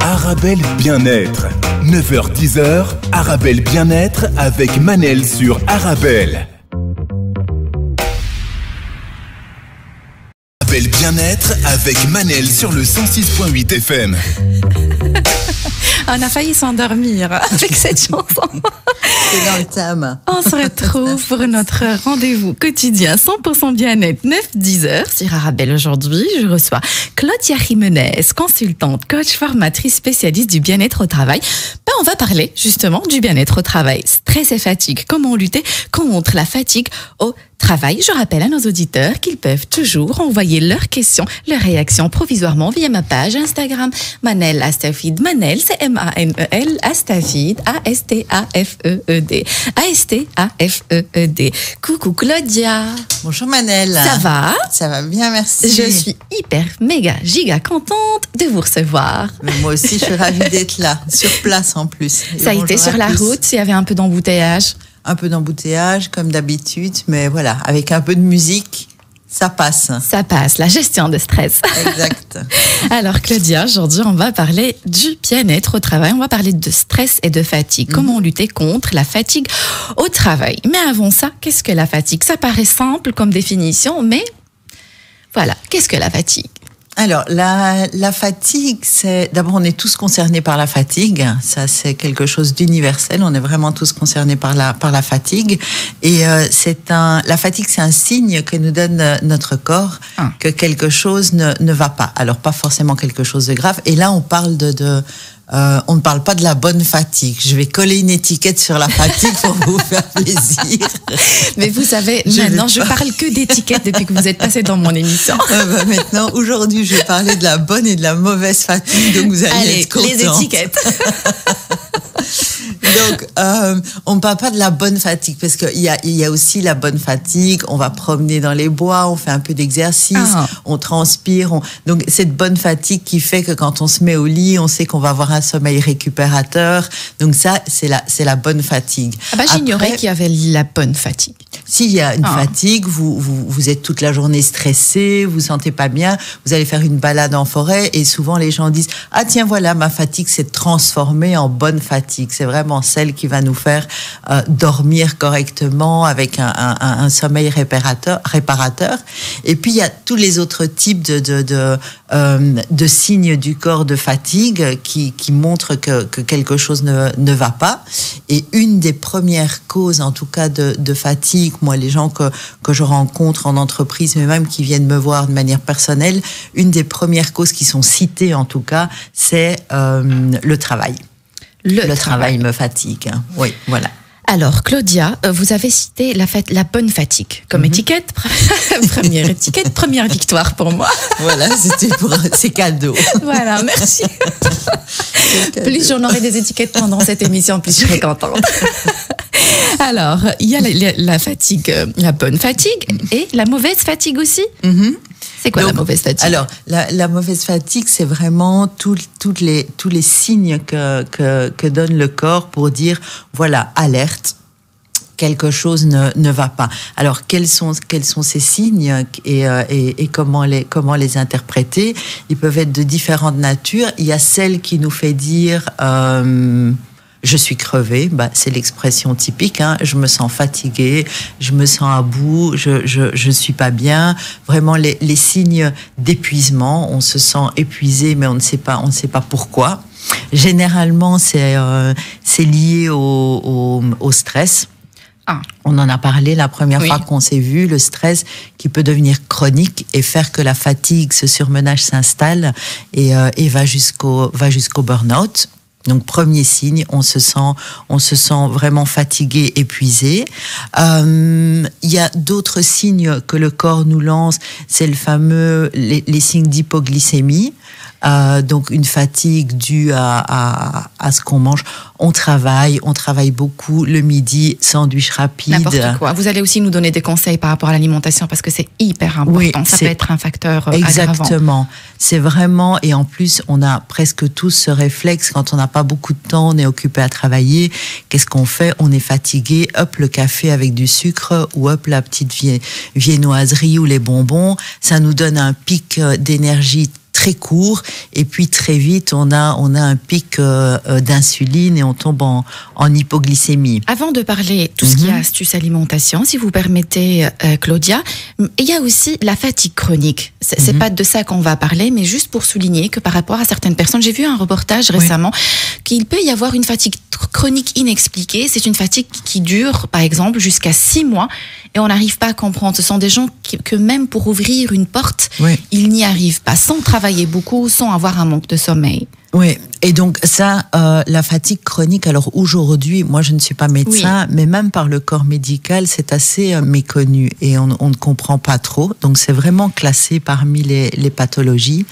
Arabelle Bien-être. 9h-10h, Arabelle Bien-être avec Manel sur Arabelle. Arabelle Bien-être avec Manel sur le 106.8 FM. On a failli s'endormir avec cette chanson. C'est dans le thème. On se retrouve pour notre rendez-vous quotidien 100% bien-être 9-10h sur Arabelle. Aujourd'hui, je reçois Claudia Jiménez, consultante, coach, formatrice, spécialiste du bien-être au travail. On va parler justement du bien-être au travail, stress et fatigue, comment lutter contre la fatigue au travail. Je rappelle à nos auditeurs qu'ils peuvent toujours envoyer leurs questions, leurs réactions provisoirement via ma page Instagram Manel Astafid. Manel, c'est M-A-N-E-L, Astafid, A-S-T-A-F-E-E-D. A-S-T-A-F-E-E-D. Coucou Claudia. Bonjour Manel. Ça va? Ça va bien, merci. Je suis hyper, méga, giga contente de vous recevoir. Mais moi aussi, je suis ravie d'être là, sur place en plus. Ça a été sur la route, il y avait un peu d'embouteillage. Un peu d'embouteillage, comme d'habitude, mais voilà, avec un peu de musique, ça passe. Ça passe, la gestion de stress. Exact. Alors Claudia, aujourd'hui, on va parler du bien-être au travail. On va parler de stress et de fatigue. Comment lutter contre la fatigue au travail. Mais avant ça, qu'est-ce que la fatigue? Ça paraît simple comme définition, mais voilà, qu'est-ce que la fatigue? Alors, la fatigue, c'est... D'abord, on est tous concernés par la fatigue. Ça, c'est quelque chose d'universel. On est vraiment tous concernés par la fatigue. Et la fatigue, c'est un signe que nous donne notre corps que quelque chose ne va pas. Alors, pas forcément quelque chose de grave. Et là, on parle on ne parle pas de la bonne fatigue. Je vais coller une étiquette sur la fatigue pour vous faire plaisir. Mais vous savez, maintenant, je parle que d'étiquettes depuis que vous êtes passé dans mon émission. Maintenant, aujourd'hui, je vais parler de la bonne et de la mauvaise fatigue, donc vous allez être contente. Les étiquettes. Donc, on ne parle pas de la bonne fatigue, parce qu'il y a aussi la bonne fatigue. On va promener dans les bois, on fait un peu d'exercice, on transpire. Donc, cette bonne fatigue qui fait que quand on se met au lit, on sait qu'on va avoir un sommeil récupérateur. Donc ça, c'est la bonne fatigue. J'ignorais qu'il y avait la bonne fatigue. S'il y a une fatigue, vous êtes toute la journée stressé, vous sentez pas bien, vous allez faire une balade en forêt et souvent les gens disent « Ah tiens, voilà, ma fatigue s'est transformée en bonne fatigue. » C'est vraiment celle qui va nous faire dormir correctement avec un sommeil réparateur. Et puis, il y a tous les autres types de signes du corps de fatigue qui montrent que quelque chose ne va pas. Et une des premières causes, en tout cas, de fatigue, moi, les gens que je rencontre en entreprise, mais même qui viennent me voir de manière personnelle, une des premières causes qui sont citées, en tout cas, c'est le travail. Le travail me fatigue. Oui, voilà. Alors, Claudia, vous avez cité la bonne fatigue comme étiquette. Première étiquette, première victoire pour moi. Voilà, c'est cadeau. Voilà, merci. Plus j'en aurai des étiquettes pendant cette émission, plus je serai contente. Alors, il y a la fatigue, la bonne fatigue et la mauvaise fatigue aussi. C'est quoi la mauvaise fatigue? Alors, la mauvaise fatigue, c'est vraiment tous les signes que donne le corps pour dire, voilà, alerte, quelque chose ne va pas. Alors, quels sont ces signes et comment les interpréter? Ils peuvent être de différentes natures. Il y a celle qui nous fait dire... je suis crevée, c'est l'expression typique. Je me sens fatiguée, je me sens à bout, je suis pas bien. Vraiment les signes d'épuisement. On se sent épuisé, mais on ne sait pas pourquoi. Généralement, c'est lié au stress. On en a parlé la première fois qu'on s'est vu, le stress qui peut devenir chronique et faire que la fatigue, ce surmenage s'installe et va jusqu'au burn-out. Donc, premier signe, on se sent vraiment fatigué, épuisé. Il y a d'autres signes que le corps nous lance, c'est le fameux, les signes d'hypoglycémie. donc une fatigue due à ce qu'on mange. On travaille beaucoup le midi, sandwich rapide. N'importe quoi. Vous allez aussi nous donner des conseils par rapport à l'alimentation parce que c'est hyper important. Oui, ça peut être un facteur exactement. aggravant. C'est vraiment, et en plus, on a presque tous ce réflexe quand on n'a pas beaucoup de temps, on est occupé à travailler. Qu'est-ce qu'on fait? On est fatigué. Hop, le café avec du sucre ou hop, la petite viennoiserie ou les bonbons. Ça nous donne un pic d'énergie très court et puis très vite on a un pic d'insuline et on tombe en hypoglycémie. Avant de parler tout ce qui est astuces alimentation, si vous permettez Claudia, il y a aussi la fatigue chronique. C'est pas de ça qu'on va parler, mais juste pour souligner que par rapport à certaines personnes, j'ai vu un reportage récemment qu'il peut y avoir une fatigue chronique inexpliquée. C'est une fatigue qui dure par exemple jusqu'à 6 mois et on n'arrive pas à comprendre. Ce sont des gens que même pour ouvrir une porte, ils n'y arrivent pas, sans travailler beaucoup, sans avoir un manque de sommeil. Oui, et donc ça, la fatigue chronique, alors aujourd'hui, moi je ne suis pas médecin, mais même par le corps médical, c'est assez méconnu et on ne comprend pas trop. Donc c'est vraiment classé parmi les pathologies.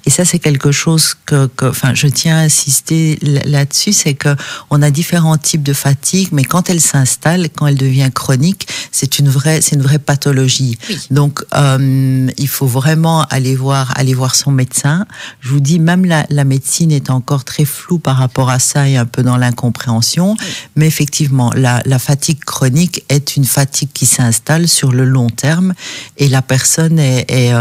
Et ça, c'est quelque chose enfin, je tiens à insister là-dessus, c'est que on a différents types de fatigue, mais quand elle s'installe, quand elle devient chronique, c'est une vraie pathologie. Oui. Donc il faut vraiment aller voir son médecin. Je vous dis, même la médecine est encore très floue par rapport à ça et un peu dans l'incompréhension. Mais effectivement, la fatigue chronique est une fatigue qui s'installe sur le long terme et la personne est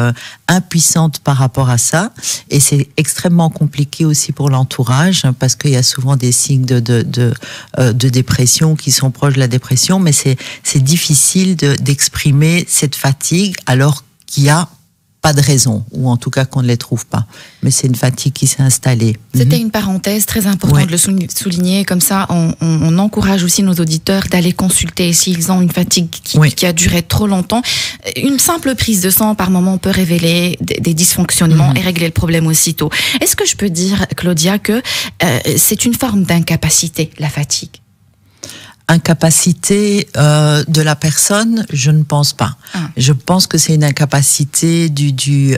impuissante par rapport à ça. Et c'est extrêmement compliqué aussi pour l'entourage parce qu'il y a souvent des signes de dépression qui sont proches de la dépression, mais c'est difficile d'exprimer cette fatigue alors qu'il y a pas de raison, ou en tout cas qu'on ne les trouve pas. Mais c'est une fatigue qui s'est installée. C'était une parenthèse très importante de le souligner. Comme ça, on encourage aussi nos auditeurs d'aller consulter s'ils ont une fatigue qui a duré trop longtemps. Une simple prise de sang par moment peut révéler des dysfonctionnements et régler le problème aussitôt. Est-ce que je peux dire, Claudia, que c'est une forme d'incapacité, la fatigue? Incapacité de la personne, je ne pense pas. Je pense que c'est une incapacité du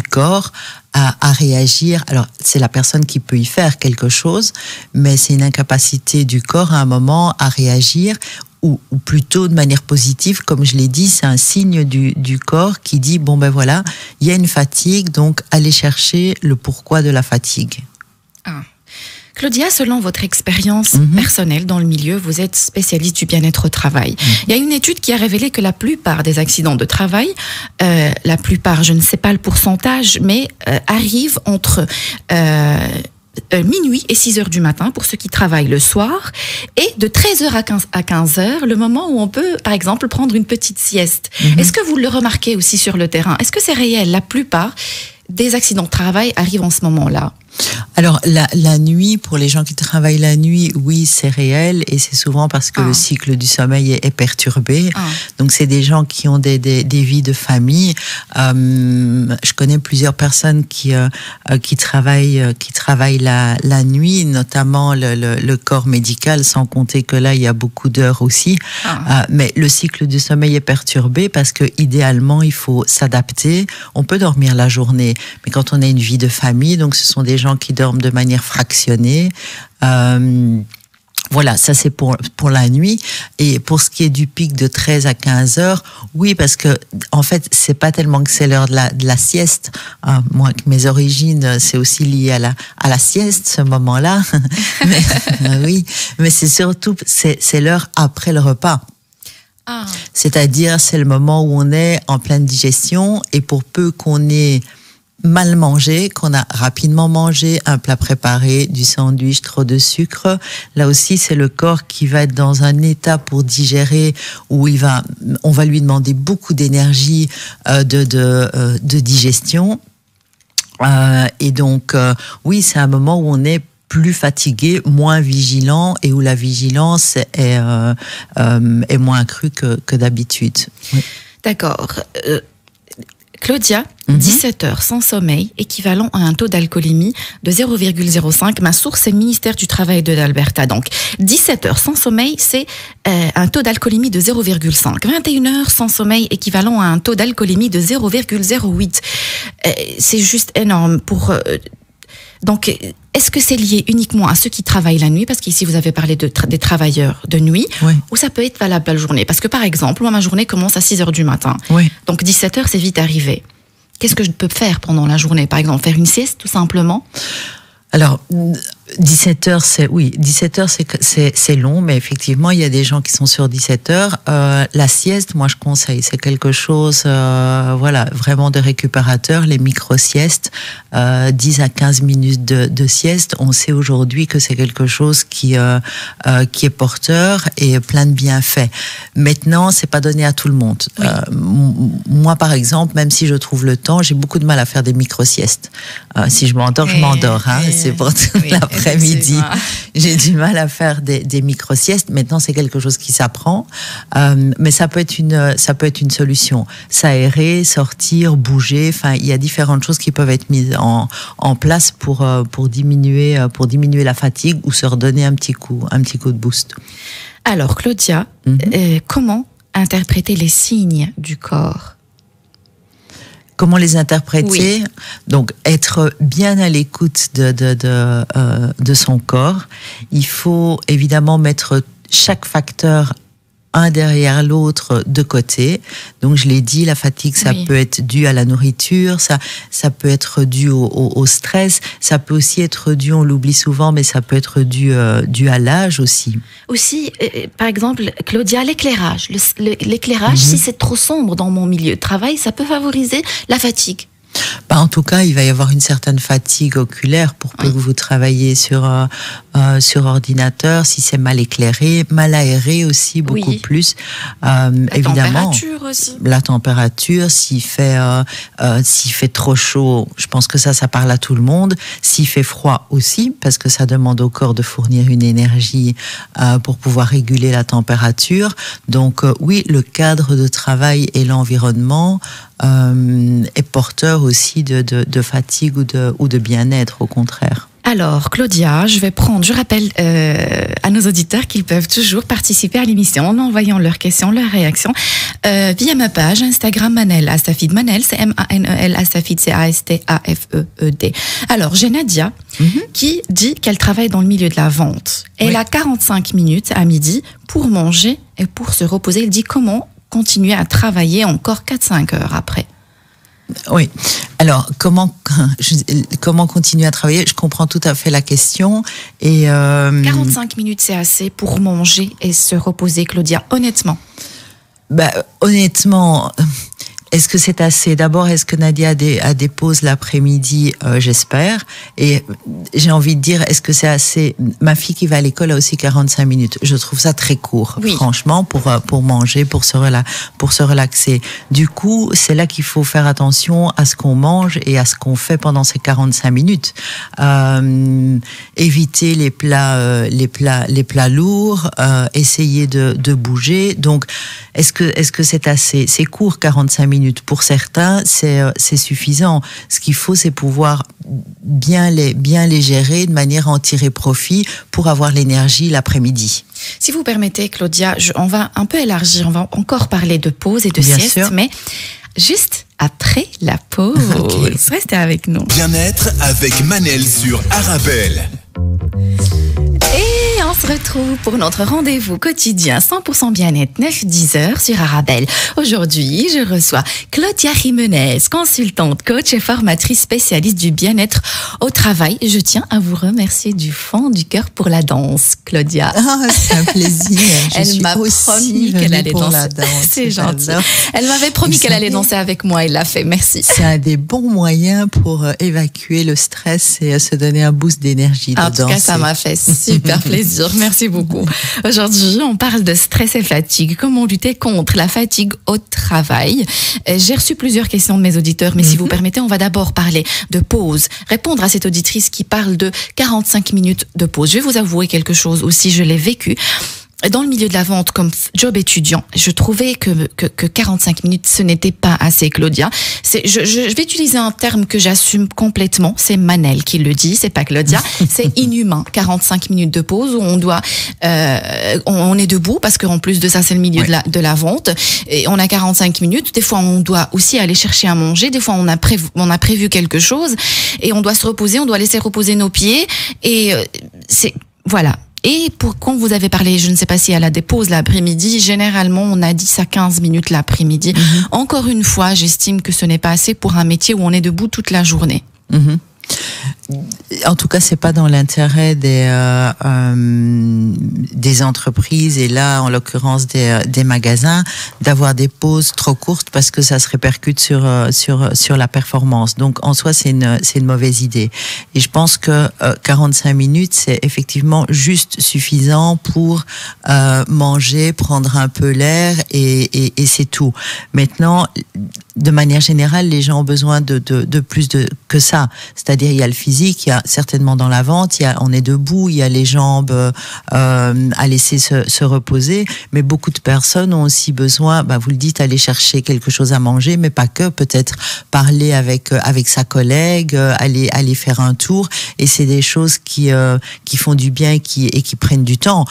corps à réagir. Alors, c'est la personne qui peut y faire quelque chose, mais c'est une incapacité du corps à un moment à réagir, ou plutôt de manière positive, comme je l'ai dit, c'est un signe du corps qui dit, bon ben voilà, il y a une fatigue, donc allez chercher le pourquoi de la fatigue. Claudia, selon votre expérience personnelle dans le milieu, vous êtes spécialiste du bien-être au travail. Il y a une étude qui a révélé que la plupart des accidents de travail, la plupart, je ne sais pas le pourcentage, mais arrivent entre minuit et 6 heures du matin pour ceux qui travaillent le soir, et de 13h à 15h, le moment où on peut, par exemple, prendre une petite sieste. Est-ce que vous le remarquez aussi sur le terrain? Est-ce que c'est réel? La plupart des accidents de travail arrivent en ce moment-là. Alors, la nuit, pour les gens qui travaillent la nuit, oui, c'est réel, et c'est souvent parce que le cycle du sommeil est perturbé. Donc, c'est des gens qui ont des vies de famille. Je connais plusieurs personnes qui travaillent la nuit, notamment le corps médical, sans compter que là, il y a beaucoup d'heures aussi. Mais le cycle du sommeil est perturbé parce que, idéalement, il faut s'adapter. On peut dormir la journée, mais quand on a une vie de famille, donc ce sont des gens qui dorment de manière fractionnée. Voilà, ça c'est pour la nuit. Et pour ce qui est du pic de 13 à 15 heures, oui, parce que en fait, c'est pas tellement que c'est l'heure de la sieste. Moi, mes origines, c'est aussi lié à la sieste, ce moment-là. Oui, mais c'est surtout, c'est l'heure après le repas. C'est-à-dire, c'est le moment où on est en pleine digestion, et pour peu qu'on ait mal mangé, qu'on a rapidement mangé un plat préparé, du sandwich, trop de sucre, là aussi c'est le corps qui va être dans un état pour digérer, où on va lui demander beaucoup d'énergie de digestion, et donc oui, c'est un moment où on est plus fatigué, moins vigilant, et où la vigilance est moins accrue que d'habitude. Oui. D'accord. Claudia, 17 heures sans sommeil, équivalent à un taux d'alcoolémie de 0,05. Ma source est ministère du Travail de l'Alberta. Donc, 17 heures sans sommeil, c'est un taux d'alcoolémie de 0,5. 21 heures sans sommeil, équivalent à un taux d'alcoolémie de 0,08. C'est juste énorme. Donc, est-ce que c'est lié uniquement à ceux qui travaillent la nuit? Parce qu'ici, vous avez parlé des travailleurs de nuit. Oui. Ou ça peut être valable la journée? Parce que, par exemple, moi, ma journée commence à 6h du matin. Oui. Donc, 17h, c'est vite arrivé. Qu'est-ce que je peux faire pendant la journée? Par exemple, faire une sieste, tout simplement? Alors, 17 heures, c'est long, mais effectivement, il y a des gens qui sont sur 17 heures. La sieste, moi, je conseille, c'est quelque chose, voilà, vraiment de récupérateur. Les micro-siestes, 10 à 15 minutes de sieste, on sait aujourd'hui que c'est quelque chose qui est porteur et plein de bienfaits. Maintenant, c'est pas donné à tout le monde. Oui. Moi, par exemple, même si je trouve le temps, j'ai beaucoup de mal à faire des micro-siestes. Si je m'endors, je m'endors, hein. C'est pour toute l'après-midi. J'ai du mal à faire des micro-siestes. Maintenant, c'est quelque chose qui s'apprend. Mais ça peut être une solution. S'aérer, sortir, bouger. Enfin, il y a différentes choses qui peuvent être mises en place pour diminuer la fatigue ou se redonner un petit coup de boost. Alors, Claudia, comment interpréter les signes du corps? Comment les interpréter? Oui. Donc, être bien à l'écoute de son corps. Il faut évidemment mettre chaque facteur un derrière l'autre de côté. Donc, je l'ai dit, la fatigue, ça peut être dû à la nourriture, ça peut être dû au stress, ça peut aussi être dû, on l'oublie souvent, mais ça peut être dû à l'âge aussi. Aussi, par exemple, Claudia, l'éclairage. L'éclairage, si c'est trop sombre dans mon milieu de travail, ça peut favoriser la fatigue. En tout cas, il va y avoir une certaine fatigue oculaire pour peu que vous travaillez sur ordinateur, si c'est mal éclairé, mal aéré aussi, beaucoup plus. Évidemment, température aussi. La température, s'il fait trop chaud, je pense que ça parle à tout le monde. S'il fait froid aussi, parce que ça demande au corps de fournir une énergie pour pouvoir réguler la température. Donc oui, le cadre de travail et l'environnement est porteur aussi de fatigue ou de bien-être, au contraire. Alors, Claudia, je rappelle à nos auditeurs qu'ils peuvent toujours participer à l'émission en envoyant leurs questions, leurs réactions via ma page Instagram Manel Astafid. Manel, c'est M-A-N-E-L, Astafid, c'est A-S-T-A-F-E-E-D. Alors, j'ai Nadia qui dit qu'elle travaille dans le milieu de la vente. Elle a 45 minutes à midi pour manger et pour se reposer. Elle dit comment continuer à travailler encore 4-5 heures après. Oui. Alors, comment continuer à travailler? Je comprends tout à fait la question. Et 45 minutes, c'est assez pour manger et se reposer, Claudia, honnêtement. Honnêtement, est-ce que c'est assez? D'abord, est-ce que Nadia a des pauses l'après-midi? J'espère. Et j'ai envie de dire, est-ce que c'est assez? Ma fille qui va à l'école a aussi 45 minutes. Je trouve ça très court, franchement, pour manger, pour se relaxer. Du coup, c'est là qu'il faut faire attention à ce qu'on mange et à ce qu'on fait pendant ces 45 minutes. Éviter les plats lourds, essayer de bouger. Donc, est-ce que c'est assez? C'est court, 45 minutes. Pour certains, c'est suffisant. Ce qu'il faut, c'est pouvoir bien les gérer de manière à en tirer profit pour avoir l'énergie l'après-midi. Si vous permettez, Claudia, on va un peu élargir, on va encore parler de pause et de sieste, mais juste après la pause. Okay. Restez avec nous. Bien-être avec Manel sur Arabelle. Et on se retrouve pour notre rendez-vous quotidien 100% bien-être 9-10 heures sur Arabelle. Aujourd'hui, je reçois Claudia Jiménez, consultante, coach et formatrice spécialiste du bien-être au travail. Je tiens à vous remercier du fond du cœur pour la danse, Claudia. C'est un plaisir. Elle m'a promis qu'elle allait danser. C'est gentil. Elle m'avait promis qu'elle allait danser avec moi. Elle l'a fait. Merci. C'est un des bons moyens pour évacuer le stress et se donner un boost d'énergie. En tout cas, ça m'a fait super plaisir. Merci beaucoup. Aujourd'hui, on parle de stress et fatigue. Comment lutter contre la fatigue au travail? J'ai reçu plusieurs questions de mes auditeurs, mais si vous permettez, on va d'abord parler de pause. Répondre à cette auditrice qui parle de 45 minutes de pause. Je vais vous avouer quelque chose aussi, je l'ai vécu. dans le milieu de la vente comme job étudiant, je trouvais que 45 minutes, ce n'était pas assez, Claudia. Je vais utiliser un terme que j'assume complètement. C'est Manel qui le dit, c'est pas Claudia. C'est inhumain. 45 minutes de pause où on doit, on est debout parce qu'en plus de ça, c'est le milieu de la vente. Et on a 45 minutes. Des fois, on doit aussi aller chercher à manger. Des fois, on a prévu quelque chose et on doit se reposer. On doit laisser reposer nos pieds. Et voilà. Et quand vous avez parlé, je ne sais pas si elle a des pauses l'après-midi, généralement on a 10 à 15 minutes l'après-midi. Encore une fois, j'estime que ce n'est pas assez pour un métier où on est debout toute la journée. En tout cas, c'est pas dans l'intérêt des entreprises et là, en l'occurrence des magasins, d'avoir des pauses trop courtes parce que ça se répercute sur la performance. Donc, en soi, c'est une mauvaise idée. Et je pense que 45 minutes, c'est effectivement juste suffisant pour manger, prendre un peu l'air et c'est tout. Maintenant, de manière générale, les gens ont besoin de plus que ça. C'est-à-dire, il y a le physique, il y a certainement dans la vente, on est debout, il y a les jambes à laisser se reposer, mais beaucoup de personnes ont aussi besoin, vous le dites, aller chercher quelque chose à manger, mais pas que, peut-être parler avec sa collègue, aller faire un tour, et c'est des choses qui font du bien et qui prennent du temps.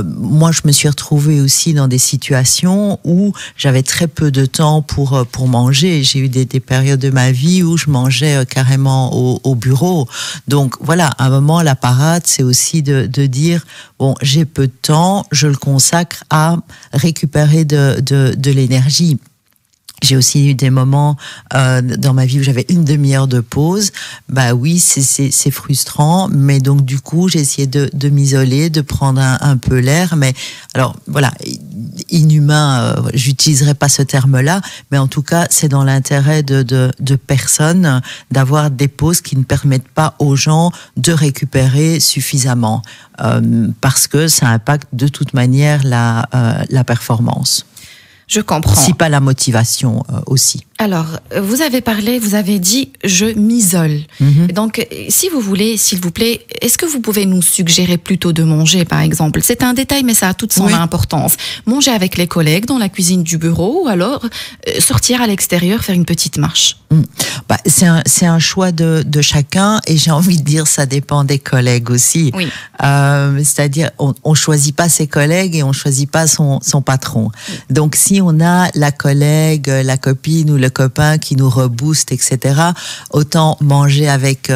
Moi, je me suis retrouvée aussi dans des situations où j'avais très peu de temps pour manger. J'ai eu des périodes de ma vie où je mangeais carrément au bureau. Donc voilà, à un moment, la parade, c'est aussi de dire, bon, j'ai peu de temps, je le consacre à récupérer de l'énergie. J'ai aussi eu des moments dans ma vie où j'avais une demi-heure de pause. Oui, c'est frustrant, mais donc du coup, j'ai essayé de m'isoler, de prendre un peu l'air. Mais alors voilà, inhumain, j'utiliserai pas ce terme-là, mais en tout cas, c'est dans l'intérêt de personnes d'avoir des pauses qui ne permettent pas aux gens de récupérer suffisamment, parce que ça impacte de toute manière la performance. Je comprends. Si pas la motivation aussi. Alors, vous avez dit « je m'isole ». Donc, si vous voulez, s'il vous plaît, est-ce que vous pouvez nous suggérer plutôt de manger, par exemple? C'est un détail, mais ça a toute son importance. Manger avec les collègues dans la cuisine du bureau ou alors sortir à l'extérieur, faire une petite marche. C'est un choix de chacun et j'ai envie de dire ça dépend des collègues aussi. Oui. C'est-à-dire, on choisit pas ses collègues et on choisit pas son patron. Donc, si on a la collègue, la copine ou le copain qui nous rebooste, etc., autant manger avec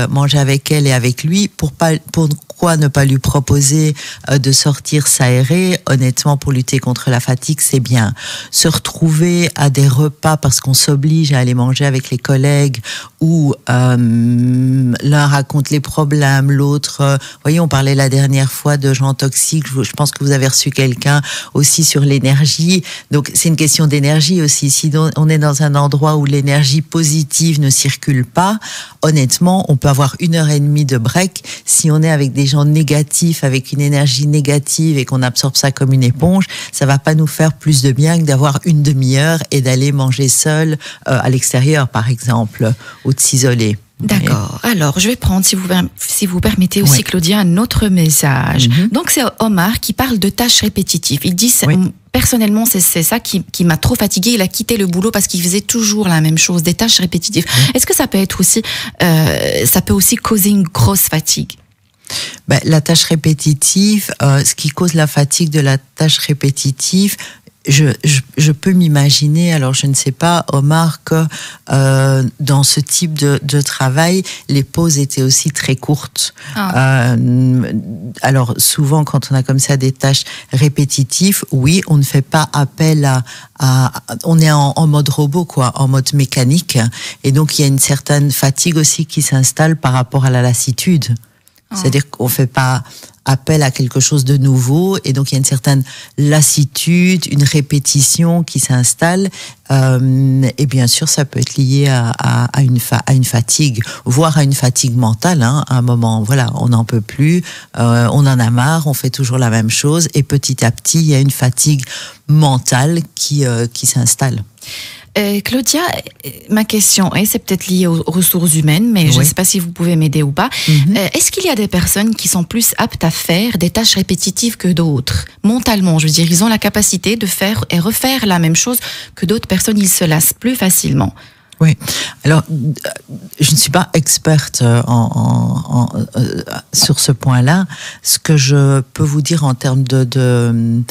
elle et avec lui pourquoi ne pas lui proposer de sortir s'aérer? Honnêtement, pour lutter contre la fatigue, c'est bien. Se retrouver à des repas parce qu'on s'oblige à aller manger avec les collègues où l'un raconte les problèmes, l'autre... voyez, on parlait la dernière fois de gens toxiques. Je pense que vous avez reçu quelqu'un aussi sur l'énergie. Donc, c'est une question d'énergie aussi. Si on est dans un endroit où l'énergie positive ne circule pas, honnêtement, on peut avoir 1h30 de break. Si on est avec des gens négatifs, avec une énergie négative et qu'on absorbe ça comme une éponge, ça va pas nous faire plus de bien que d'avoir une demi-heure et d'aller manger seul à l'extérieur, par exemple, ou de s'isoler. D'accord. Alors, je vais prendre, si vous permettez aussi, Claudia, un autre message. Donc, c'est Omar qui parle de tâches répétitives. Il dit, personnellement, c'est ça qui m'a trop fatigué. Il a quitté le boulot parce qu'il faisait toujours la même chose, des tâches répétitives. Est-ce que ça peut être aussi, ça peut aussi causer une grosse fatigue? La tâche répétitive, ce qui cause la fatigue de la tâche répétitive, je peux m'imaginer, alors je ne sais pas, Omar, que dans ce type de travail, les pauses étaient aussi très courtes. Alors souvent, quand on a comme ça des tâches répétitives, oui, on ne fait pas appel on est en mode robot, en mode mécanique, et donc il y a une certaine fatigue aussi qui s'installe par rapport à la lassitude. C'est-à-dire qu'on fait pas appel à quelque chose de nouveau et donc il y a une certaine lassitude, une répétition qui s'installe et bien sûr ça peut être lié à une fatigue, voire à une fatigue mentale, à un moment, voilà, on n'en peut plus, on en a marre, on fait toujours la même chose et petit à petit il y a une fatigue mentale qui s'installe. Claudia, ma question, et c'est peut-être lié aux ressources humaines, mais je ne sais pas si vous pouvez m'aider ou pas. Est-ce qu'il y a des personnes qui sont plus aptes à faire des tâches répétitives que d'autres? Mentalement, je veux dire, ils ont la capacité de faire et refaire la même chose que d'autres personnes, ils se lassent plus facilement. Oui. Alors, je ne suis pas experte sur ce point-là. Ce que je peux vous dire en termes de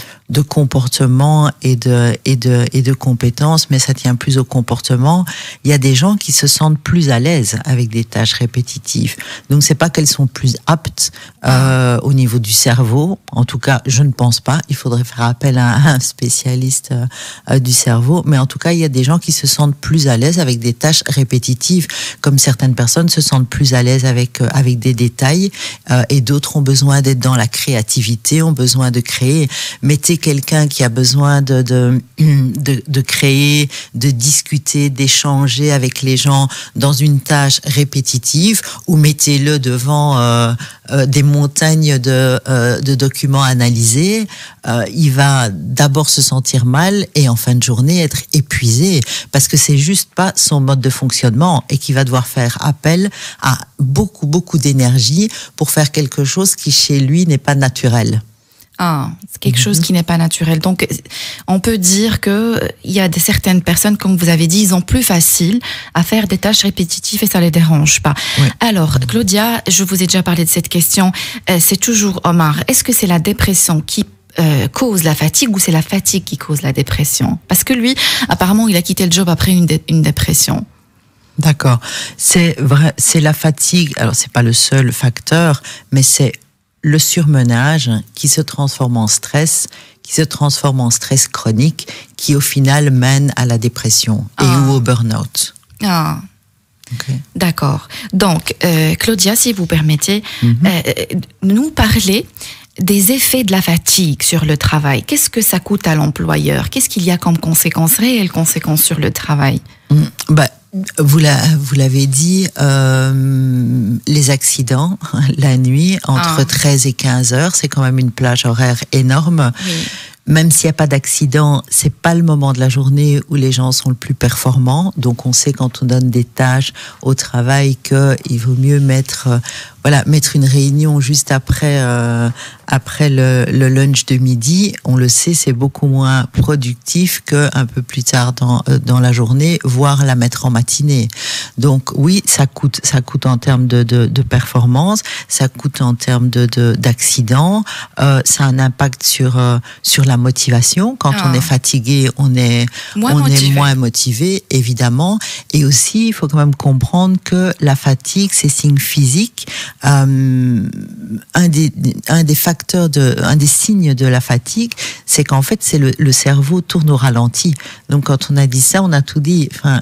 comportement et de compétences, mais ça tient plus au comportement. Il y a des gens qui se sentent plus à l'aise avec des tâches répétitives. Donc, c'est pas qu'elles sont plus aptes au niveau du cerveau. En tout cas, je ne pense pas. Il faudrait faire appel à un spécialiste du cerveau. Mais en tout cas, il y a des gens qui se sentent plus à l'aise avec des tâches répétitives, comme certaines personnes se sentent plus à l'aise avec des détails, et d'autres ont besoin d'être dans la créativité, ont besoin de créer. Mettez quelqu'un qui a besoin de créer, de discuter, d'échanger avec les gens dans une tâche répétitive, ou mettez-le devant des montagnes de documents analysés. Il va d'abord se sentir mal et en fin de journée être épuisé, parce que c'est juste pas son mode de fonctionnement, et qui va devoir faire appel à beaucoup d'énergie pour faire quelque chose qui chez lui n'est pas naturel. Ah, c'est quelque chose qui n'est pas naturel. Donc, on peut dire que il y a certaines personnes, comme vous avez dit, ils ont plus facile à faire des tâches répétitives et ça les dérange pas. Oui. Alors, Claudia, je vous ai déjà parlé de cette question. C'est toujours Omar. Est-ce que c'est la dépression qui cause la fatigue, ou c'est la fatigue qui cause la dépression? Parce que lui, apparemment, il a quitté le job après une dépression. D'accord. C'est vrai, c'est la fatigue. Alors, c'est pas le seul facteur, mais c'est le surmenage qui se transforme en stress, chronique, qui au final mène à la dépression et ou au burn-out. Ah. Okay. D'accord. Donc, Claudia, si vous permettez, nous parler des effets de la fatigue sur le travail. Qu'est-ce que ça coûte à l'employeur? Qu'est-ce qu'il y a comme conséquences, réelles conséquences sur le travail? Vous l'avez dit, les accidents la nuit entre 13 et 15 heures, c'est quand même une plage horaire énorme. Oui. Même s'il n'y a pas d'accident, c'est pas le moment de la journée où les gens sont le plus performants. Donc, on sait quand on donne des tâches au travail qu'il vaut mieux mettre une réunion juste après le lunch de midi. On le sait, c'est beaucoup moins productif qu'un peu plus tard dans la journée, voire la mettre en matinée. Donc, oui, ça coûte en termes de performance, ça coûte en termes d'accidents, ça a un impact sur la motivation. Quand on est fatigué, on est moins motivé, évidemment. Et aussi, il faut quand même comprendre que la fatigue, c'est signe physique. Un des facteurs un des signes de la fatigue, c'est qu'en fait, c'est le cerveau tourne au ralenti. Donc, quand on a dit ça, on a tout dit. Enfin,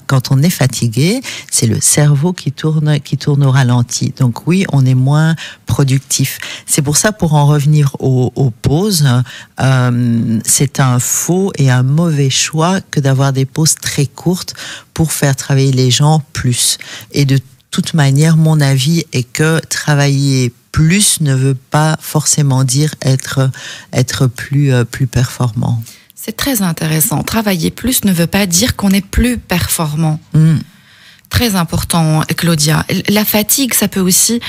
quand on est fatigué, c'est le cerveau qui tourne au ralenti. Donc oui, on est moins productif. C'est pour ça, pour en revenir aux pauses, c'est un faux et un mauvais choix que d'avoir des pauses très courtes pour faire travailler les gens plus. Et de toute manière, mon avis est que travailler plus ne veut pas forcément dire être plus performant. C'est très intéressant. Travailler plus ne veut pas dire qu'on est plus performant. Très important, Claudia. La fatigue, ça peut aussi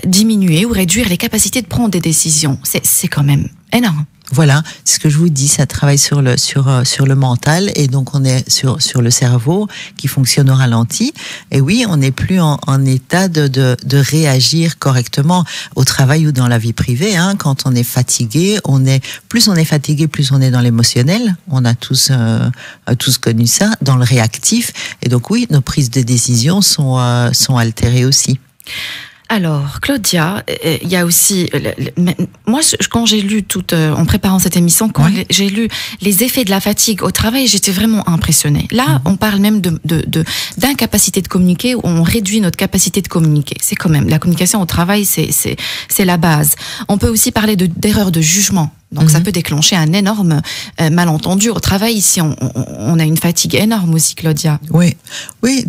diminuer ou réduire les capacités de prendre des décisions. C'est quand même énorme. Voilà, c'est ce que je vous dis, ça travaille sur le mental, et donc on est sur le cerveau qui fonctionne au ralenti. Et oui, on n'est plus en état de réagir correctement au travail ou dans la vie privée. Quand on est fatigué, plus on est fatigué, plus on est dans l'émotionnel. On a tous connu ça, dans le réactif. Et donc oui, nos prises de décision sont altérées aussi. Alors, Claudia, il y a aussi... moi, quand j'ai lu en préparant cette émission, j'ai lu les effets de la fatigue au travail, j'étais vraiment impressionnée. Là, on parle même d'incapacité de communiquer, où on réduit notre capacité de communiquer. C'est quand même... La communication au travail, c'est la base. On peut aussi parler d'erreur de jugement. Donc ça peut déclencher un énorme malentendu au travail. Ici, on a une fatigue énorme aussi, Claudia. Oui,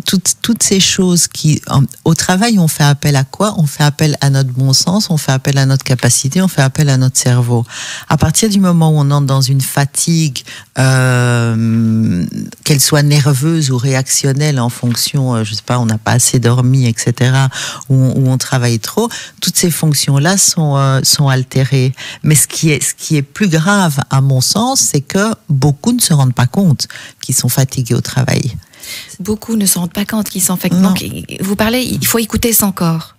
toutes ces choses au travail, on fait appel à quoi? On fait appel à notre bon sens, on fait appel à notre capacité, on fait appel à notre cerveau. À partir du moment où on entre dans une fatigue, qu'elle soit nerveuse ou réactionnelle en fonction, je sais pas, on n'a pas assez dormi, etc., ou on travaille trop, toutes ces fonctions-là sont altérées. Mais ce qui est plus grave, à mon sens, c'est que beaucoup ne se rendent pas compte qu'ils sont fatigués au travail. Beaucoup ne se rendent pas compte qu'ils sont fatigués. Donc, vous parlez, il faut écouter son corps.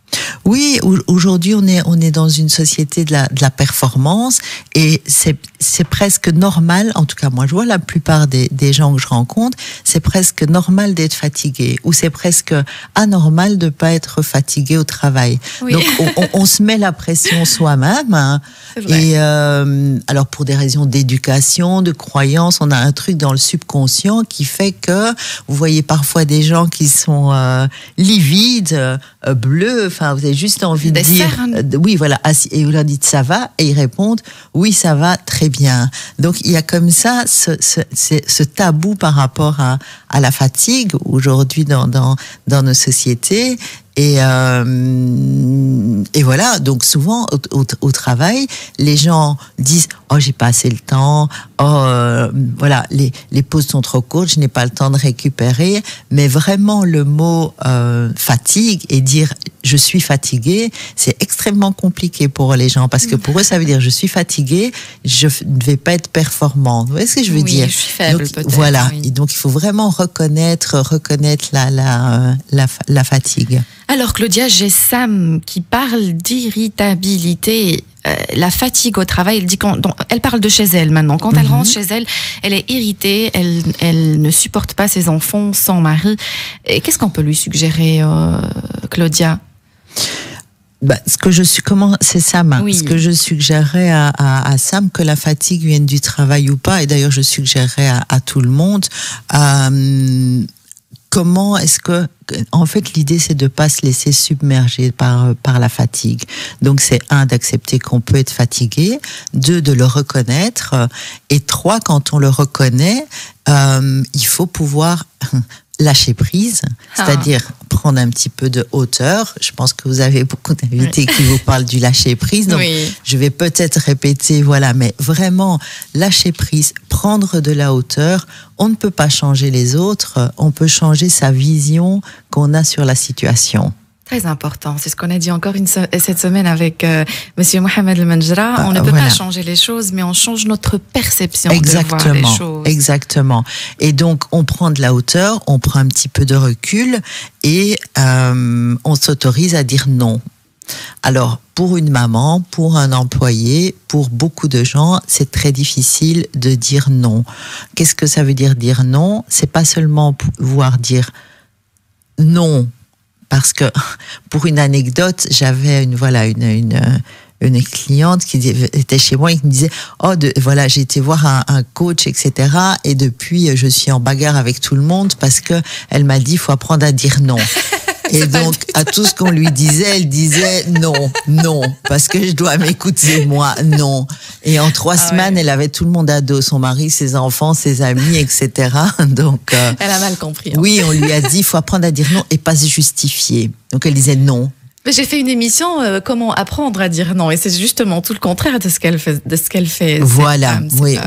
Oui, aujourd'hui, on est dans une société de la performance et c'est presque normal, en tout cas moi je vois la plupart des gens que je rencontre, c'est presque normal d'être fatigué ou c'est presque anormal de pas être fatigué au travail. Oui. Donc on se met la pression soi-même, hein, et alors pour des raisons d'éducation, de croyance, on a un truc dans le subconscient qui fait que vous voyez parfois des gens qui sont livides, bleus, enfin vous avez juste envie de dire oui voilà, et vous leur dites ça va et ils répondent oui ça va très bien. Donc il y a comme ça ce tabou par rapport à la fatigue aujourd'hui dans nos sociétés. Et voilà, donc souvent au travail, les gens disent oh j'ai pas assez le temps, voilà les pauses sont trop courtes, je n'ai pas le temps de récupérer. Mais vraiment le mot fatigue et dire je suis fatigué, c'est extrêmement compliqué pour les gens parce que pour eux ça veut dire je suis fatigué, je ne vais pas être performant. Vous voyez ce que je veux dire? Je suis faible, donc, voilà. Oui. Et donc il faut vraiment reconnaître la fatigue. Alors Claudia, j'ai Sam qui parle d'irritabilité, la fatigue au travail. Elle parle de chez elle maintenant. Quand elle rentre chez elle, elle est irritée, elle ne supporte pas ses enfants, son mari. Et qu'est-ce qu'on peut lui suggérer, Claudia? C'est Sam. Oui. Ce que je suggérerais à Sam, que la fatigue vienne du travail ou pas, et d'ailleurs je suggérerais à tout le monde. Comment est-ce que, en fait, l'idée c'est de pas se laisser submerger par la fatigue. Donc c'est 1, d'accepter qu'on peut être fatigué, 2, de le reconnaître, et 3, quand on le reconnaît, il faut pouvoir lâcher prise, c'est-à-dire prendre un petit peu de hauteur. Je pense que vous avez beaucoup d'invités qui vous parlent du lâcher prise, donc je vais peut-être répéter, voilà, mais vraiment lâcher prise, prendre de la hauteur. On ne peut pas changer les autres, on peut changer sa vision qu'on a sur la situation. Très important, c'est ce qu'on a dit encore cette semaine avec Monsieur Mohamed El Menjra. On ne peut pas changer les choses, mais on change notre perception de voir les choses. Exactement. Et donc, on prend de la hauteur, on prend un petit peu de recul et on s'autorise à dire non. Alors, pour une maman, pour un employé, pour beaucoup de gens, c'est très difficile de dire non. Qu'est-ce que ça veut dire non? C'est pas seulement pouvoir dire non. Parce que, pour une anecdote, j'avais une cliente qui était chez moi et qui me disait voilà, j'ai été voir un coach, etc. Et depuis, je suis en bagarre avec tout le monde parce que elle m'a dit, il faut apprendre à dire non. Et donc, à tout ce qu'on lui disait, elle disait non, parce que je dois m'écouter, moi, non. Et en 3 semaines, elle avait tout le monde à dos, son mari, ses enfants, ses amis, etc. Donc, elle a mal compris. Oui, on lui a dit, il faut apprendre à dire non et pas se justifier. Donc, elle disait non. J'ai fait une émission comment apprendre à dire non, et c'est justement tout le contraire de ce qu'elle fait. Voilà, oui.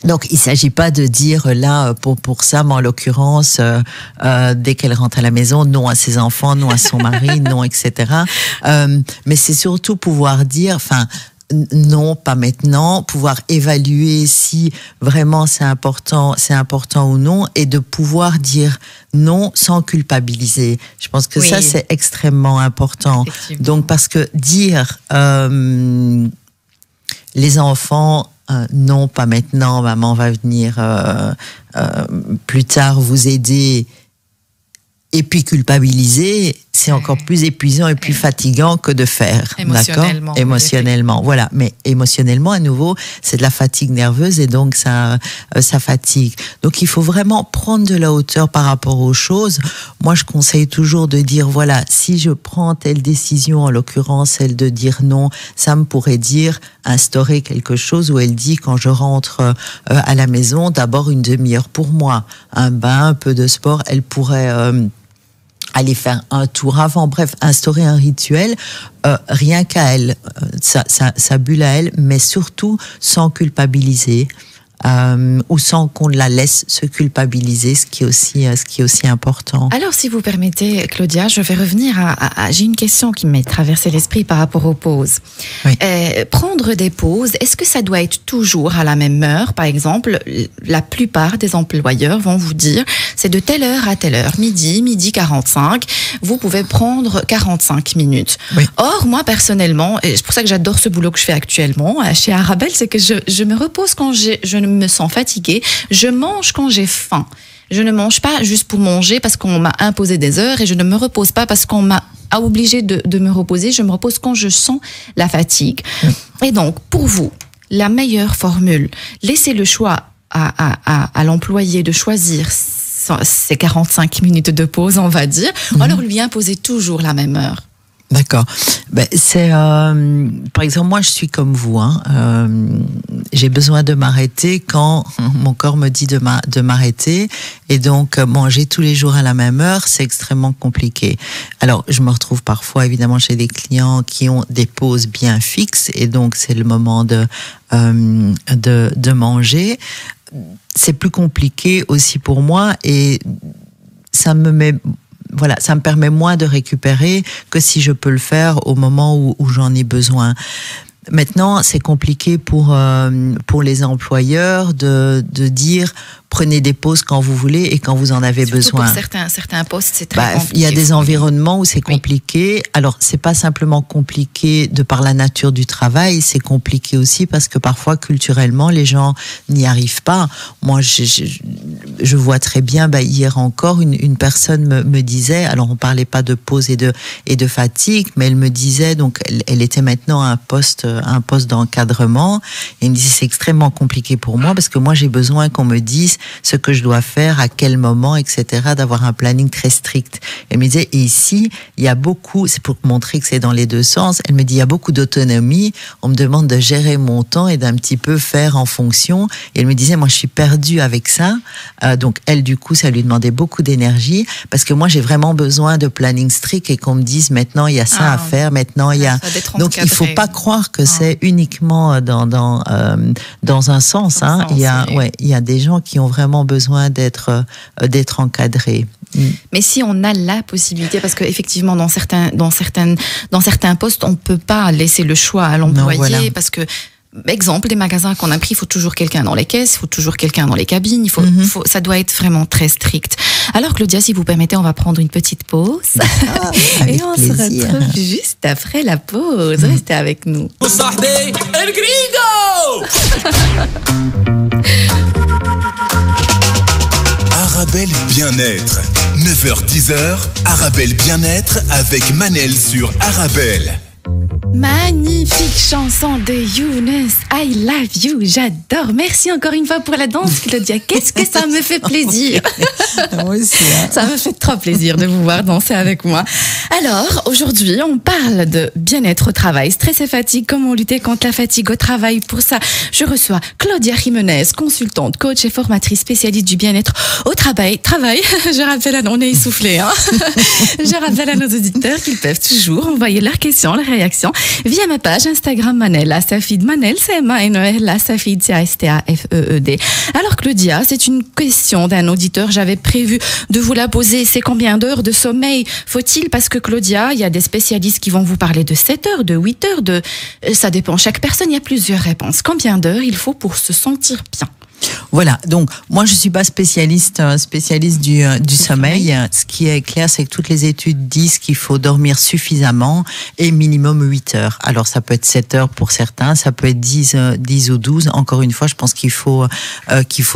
Donc, il s'agit pas de dire là, pour Sam, en l'occurrence, dès qu'elle rentre à la maison, non à ses enfants, non à son mari, non, etc. Mais c'est surtout pouvoir dire, non, pas maintenant, pouvoir évaluer si vraiment c'est important ou non, et de pouvoir dire non sans culpabiliser. Je pense que ça, c'est extrêmement important. Donc, parce que dire les enfants, non, pas maintenant, maman va venir plus tard vous aider, et puis culpabiliser, c'est encore plus épuisant et plus fatigant que de faire. Émotionnellement. D'accord ? Émotionnellement, voilà. Mais émotionnellement, à nouveau, c'est de la fatigue nerveuse et donc ça fatigue. Donc il faut vraiment prendre de la hauteur par rapport aux choses. Moi, je conseille toujours de dire, voilà, si je prends telle décision, en l'occurrence celle de dire non, ça me pourrait dire instaurer quelque chose où elle dit quand je rentre à la maison, d'abord une demi-heure pour moi, un bain, un peu de sport, elle pourrait aller faire un tour avant, bref, instaurer un rituel, rien qu'à elle, sa bulle à elle, mais surtout sans culpabiliser. Ou sans qu'on la laisse se culpabiliser, ce qui est aussi important. Alors, si vous permettez, Claudia, je vais revenir j'ai une question qui m'est traversée l'esprit par rapport aux pauses. Oui. Prendre des pauses, est-ce que ça doit être toujours à la même heure? Par exemple, la plupart des employeurs vont vous dire, c'est de telle heure à telle heure, midi 45, vous pouvez prendre 45 minutes. Oui. Or, moi, personnellement, et c'est pour ça que j'adore ce boulot que je fais actuellement chez Arabelle, c'est que je me repose quand je ne me sens fatiguée, je mange quand j'ai faim. Je ne mange pas juste pour manger parce qu'on m'a imposé des heures et je ne me repose pas parce qu'on m'a obligé de me reposer. Je me repose quand je sens la fatigue. Et donc, pour vous, la meilleure formule, laissez le choix à l'employé de choisir ces 45 minutes de pause, on va dire, ou alors lui imposer toujours la même heure. D'accord. C'est par exemple, moi je suis comme vous, j'ai besoin de m'arrêter quand mon corps me dit de m'arrêter, et donc manger tous les jours à la même heure, c'est extrêmement compliqué. Alors je me retrouve parfois évidemment chez des clients qui ont des pauses bien fixes, et donc c'est le moment de manger. C'est plus compliqué aussi pour moi, et ça me permet moins de récupérer que si je peux le faire au moment où j'en ai besoin. Maintenant, c'est compliqué pour les employeurs de dire prenez des pauses quand vous voulez et quand vous en avez besoin. Pour certains postes, c'est très compliqué. Il y a des environnements où c'est compliqué. Oui. Alors, c'est pas simplement compliqué de par la nature du travail, c'est compliqué aussi parce que parfois, culturellement, les gens n'y arrivent pas. Moi, je vois très bien, hier encore, une personne me disait, alors on parlait pas de pause et de fatigue, mais elle me disait, donc, elle était maintenant à un poste d'encadrement, et elle me disait, c'est extrêmement compliqué pour moi parce que moi, j'ai besoin qu'on me dise ce que je dois faire, à quel moment, etc., d'avoir un planning très strict. Elle me disait, et ici, il y a beaucoup, c'est pour montrer que c'est dans les deux sens, elle me dit, il y a beaucoup d'autonomie, on me demande de gérer mon temps et d'un petit peu faire en fonction, et elle me disait, moi je suis perdue avec ça, donc elle, du coup, ça lui demandait beaucoup d'énergie, parce que moi j'ai vraiment besoin de planning strict et qu'on me dise, maintenant il y a ça à faire, maintenant il y a... Donc il faut pas croire que c'est uniquement dans un sens, il y a des gens qui ont vraiment besoin d'être encadrés. Mais si on a la possibilité, parce qu'effectivement dans certains postes, on peut pas laisser le choix à l'employé, parce que exemple, des magasins qu'on a pris, il faut toujours quelqu'un dans les caisses, il faut toujours quelqu'un dans les cabines, ça doit être vraiment très strict. Alors Claudia, si vous permettez, on va prendre une petite pause. Et on se retrouve juste après la pause. Restez avec nous. Arabelle Bien-être. 9h-10h, Arabelle Bien-être avec Manel sur Arabelle. Magnifique chanson de Younes, I love you, j'adore. Merci encore une fois pour la danse, Claudia. Qu'est-ce que ça me fait plaisir. Moi aussi. Ça me fait trop plaisir de vous voir danser avec moi. Alors, aujourd'hui, on parle de bien-être au travail, stress et fatigue, comment lutter contre la fatigue au travail. Pour ça, je reçois Claudia Jiménez, consultante, coach et formatrice spécialiste du bien-être au travail. Je rappelle, on est essoufflé, Je rappelle à nos auditeurs qu'ils peuvent toujours envoyer leurs questions, leurs réactions via ma page Instagram Manel Astafid. Manel, c'est Manel Astafid, c'est A-S-T-A-F-E-E-D. Alors Claudia, c'est une question d'un auditeur. J'avais prévu de vous la poser. C'est combien d'heures de sommeil faut-il? Parce que Claudia, il y a des spécialistes qui vont vous parler de 7 heures, de 8 heures, ça dépend. Chaque personne, il y a plusieurs réponses. Combien d'heures il faut pour se sentir bien? Voilà, donc moi je suis pas spécialiste du sommeil. Ce qui est clair, c'est que toutes les études disent qu'il faut dormir suffisamment et minimum 8 heures. Alors ça peut être 7 heures pour certains, ça peut être 10 ou 12. Encore une fois, je pense qu'il faut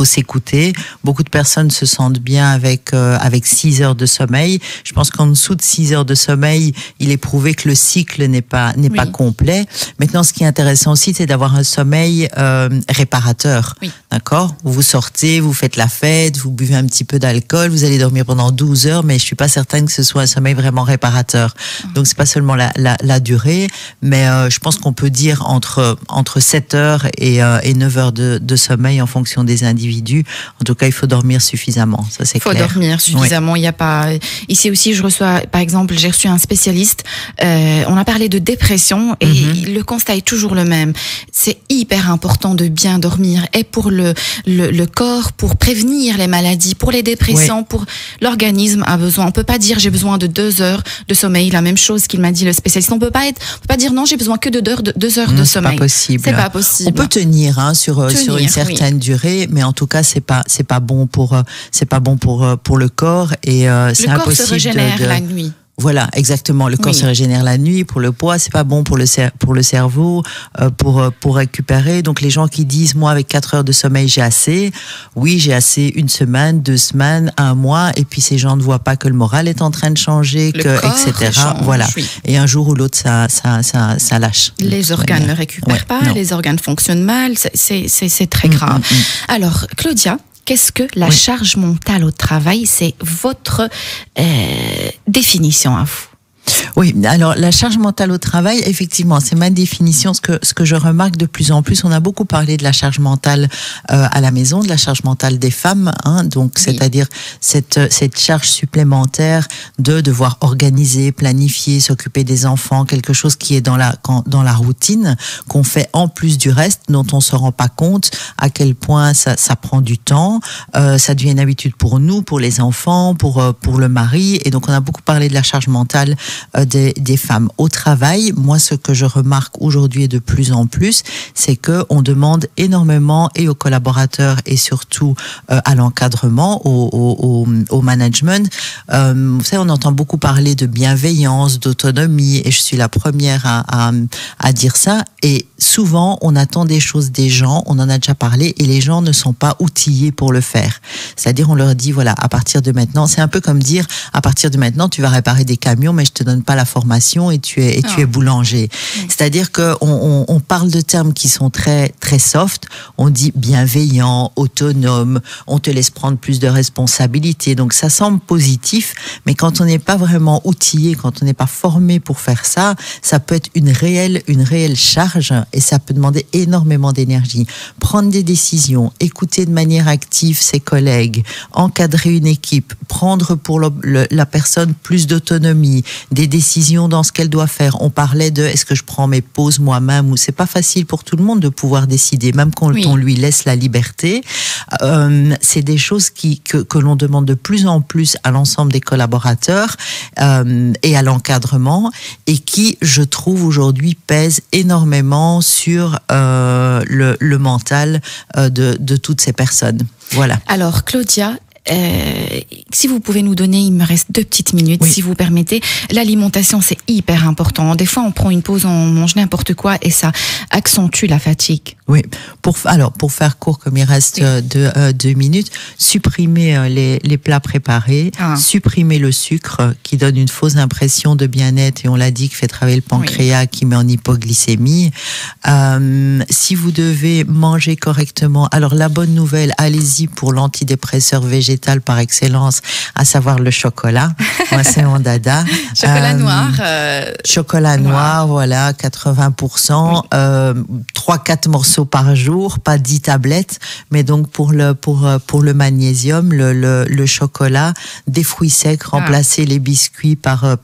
s'écouter. Beaucoup de personnes se sentent bien avec 6 heures de sommeil. Je pense qu'en dessous de 6 heures de sommeil, il est prouvé que le cycle n'est pas complet. Maintenant, ce qui est intéressant aussi, c'est d'avoir un sommeil réparateur. Oui. D'accord ? Vous sortez, vous faites la fête, vous buvez un petit peu d'alcool, vous allez dormir pendant 12 heures, mais je suis pas certaine que ce soit un sommeil vraiment réparateur. Donc c'est pas seulement la durée, mais je pense qu'on peut dire entre 7 heures et 9 heures de sommeil en fonction des individus. En tout cas, il faut dormir suffisamment. Ça, c'est clair. Il faut dormir suffisamment. Oui. Il y a pas, ici aussi, j'ai reçu un spécialiste, on a parlé de dépression et le constat est toujours le même. C'est hyper important de bien dormir et pour le corps, pour prévenir les maladies, pour les dépressions, pour l'organisme a besoin. On peut pas dire j'ai besoin de 2 heures de sommeil, la même chose qu'il m'a dit le spécialiste. On peut pas dire non, j'ai besoin que de 2 heures de sommeil. C'est pas possible. C'est pas possible. On peut tenir sur une certaine durée, mais en tout cas c'est pas bon pour le corps et c'est impossible. Le corps se régénère la nuit. Voilà, exactement. Le corps se régénère la nuit. Pour le poids, c'est pas bon pour le cerveau, pour récupérer. Donc, les gens qui disent, moi, avec 4 heures de sommeil, j'ai assez. Oui, j'ai assez 1 semaine, 2 semaines, 1 mois. Et puis, ces gens ne voient pas que le moral est en train de changer, etc. Change, voilà. Oui. Et un jour ou l'autre, ça lâche. Les organes ne récupèrent pas, les organes fonctionnent mal. C'est très grave. Alors, Claudia, qu'est-ce que la charge mentale au travail? C'est votre définition à vous. Oui, alors la charge mentale au travail, effectivement, c'est ma définition. Ce que je remarque de plus en plus, on a beaucoup parlé de la charge mentale à la maison, de la charge mentale des femmes, donc c'est-à-dire cette charge supplémentaire de devoir organiser, planifier, s'occuper des enfants, quelque chose qui est dans la routine, qu'on fait en plus du reste, dont on se rend pas compte à quel point ça prend du temps, ça devient une habitude pour nous, pour les enfants, pour le mari, et donc on a beaucoup parlé de la charge mentale des femmes au travail. Moi, ce que je remarque aujourd'hui et de plus en plus, c'est que on demande énormément et aux collaborateurs et surtout à l'encadrement, au management. Vous savez, on entend beaucoup parler de bienveillance, d'autonomie, et je suis la première à dire ça. Et souvent, on attend des choses des gens, on en a déjà parlé, et les gens ne sont pas outillés pour le faire. C'est-à-dire, on leur dit, voilà, à partir de maintenant, c'est un peu comme dire, à partir de maintenant, tu vas réparer des camions, mais je te donne pas la formation et tu es boulanger. C'est-à-dire que on parle de termes qui sont très très soft. On dit bienveillant, autonome. On te laisse prendre plus de responsabilités. Donc ça semble positif, mais quand on n'est pas vraiment outillé, quand on n'est pas formé pour faire ça, ça peut être une réelle charge et ça peut demander énormément d'énergie. Prendre des décisions, écouter de manière active ses collègues, encadrer une équipe, prendre pour la personne plus d'autonomie, des décisions dans ce qu'elle doit faire. On parlait de est-ce que je prends mes pauses moi-même, ou c'est pas facile pour tout le monde de pouvoir décider, même quand on lui laisse la liberté. C'est des choses que l'on demande de plus en plus à l'ensemble des collaborateurs et à l'encadrement, et qui, je trouve aujourd'hui, pèsent énormément sur le mental de toutes ces personnes. Voilà. Alors, Claudia, si vous pouvez nous donner, il me reste 2 petites minutes, si vous permettez. L'alimentation, c'est hyper important. Des fois, on prend une pause, on mange n'importe quoi et ça accentue la fatigue. Oui. Pour faire court, comme il reste 2 minutes, supprimer les plats préparés, supprimer le sucre qui donne une fausse impression de bien-être, et on l'a dit, qui fait travailler le pancréas, qui met en hypoglycémie. Si vous devez manger correctement, alors la bonne nouvelle, allez-y pour l'antidépresseur végétal par excellence, à savoir le chocolat. Moi, c'est mon dada. Chocolat noir. Chocolat noir, voilà, 80%. 3-4 morceaux par jour, pas 10 tablettes, mais donc pour le magnésium, le chocolat, des fruits secs, remplacer les biscuits par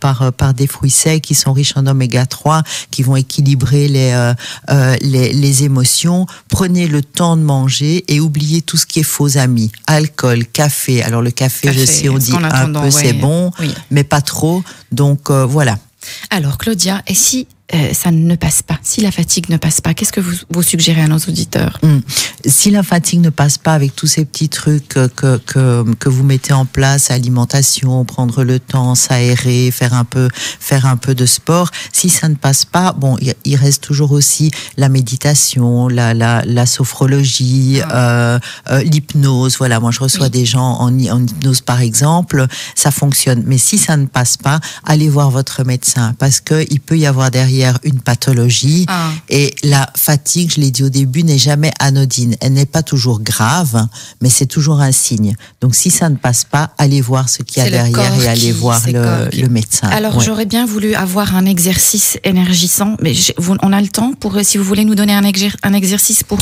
des fruits secs qui sont riches en oméga 3, qui vont équilibrer les émotions. Prenez le temps de manger et oubliez tout ce qui est faux amis. Alcool, café. Alors le café, je sais, on dit un peu c'est bon, mais pas trop. Donc voilà. Alors Claudia, et si ça ne passe pas, si la fatigue ne passe pas, qu'est-ce que vous suggérez à nos auditeurs? Si la fatigue ne passe pas avec tous ces petits trucs que vous mettez en place, alimentation, prendre le temps, s'aérer, faire un peu de sport, si ça ne passe pas, bon, il reste toujours aussi la méditation, la sophrologie, l'hypnose. Voilà, moi je reçois des gens en hypnose par exemple, ça fonctionne. Mais si ça ne passe pas, allez voir votre médecin parce que il peut y avoir derrière une pathologie et la fatigue, je l'ai dit au début, n'est jamais anodine. Elle n'est pas toujours grave, mais c'est toujours un signe. Donc si ça ne passe pas, allez voir ce qu'il y a derrière et allez voir le médecin. Alors j'aurais bien voulu avoir un exercice énergisant, mais on a le temps pour, si vous voulez nous donner un exercice pour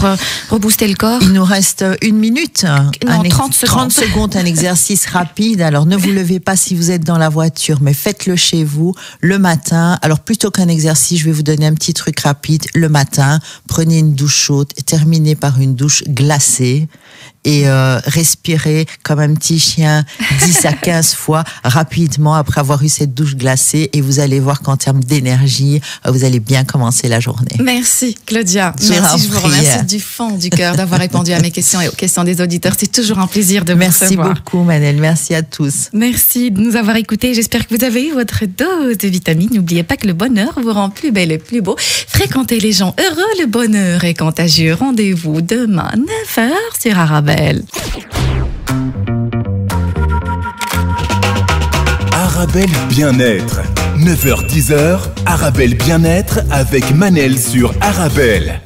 rebooster le corps. Il nous reste 1 minute. Non, 30 secondes. 30 secondes, un exercice rapide. Alors ne vous levez pas si vous êtes dans la voiture, mais faites-le chez vous le matin. Alors plutôt qu'un exercice, je vais vous donner un petit truc rapide. Le matin, prenez une douche chaude, terminez par une douche glacée et respirez comme un petit chien 10 à 15 fois rapidement après avoir eu cette douche glacée et vous allez voir qu'en termes d'énergie, vous allez bien commencer la journée. Merci Claudia. Merci, je vous remercie du fond du cœur d'avoir répondu à mes questions et aux questions des auditeurs. C'est toujours un plaisir de vous recevoir. Merci beaucoup Manel, merci à tous. Merci de nous avoir écoutés. J'espère que vous avez eu votre dose de vitamines. N'oubliez pas que le bonheur vous rend plus belle et plus beau. Fréquentez les gens heureux, le bonheur est contagieux. Rendez-vous demain 9h sur Arabelle. Arabelle Bien-être. 9h-10h, Arabelle Bien-être avec Manel sur Arabelle.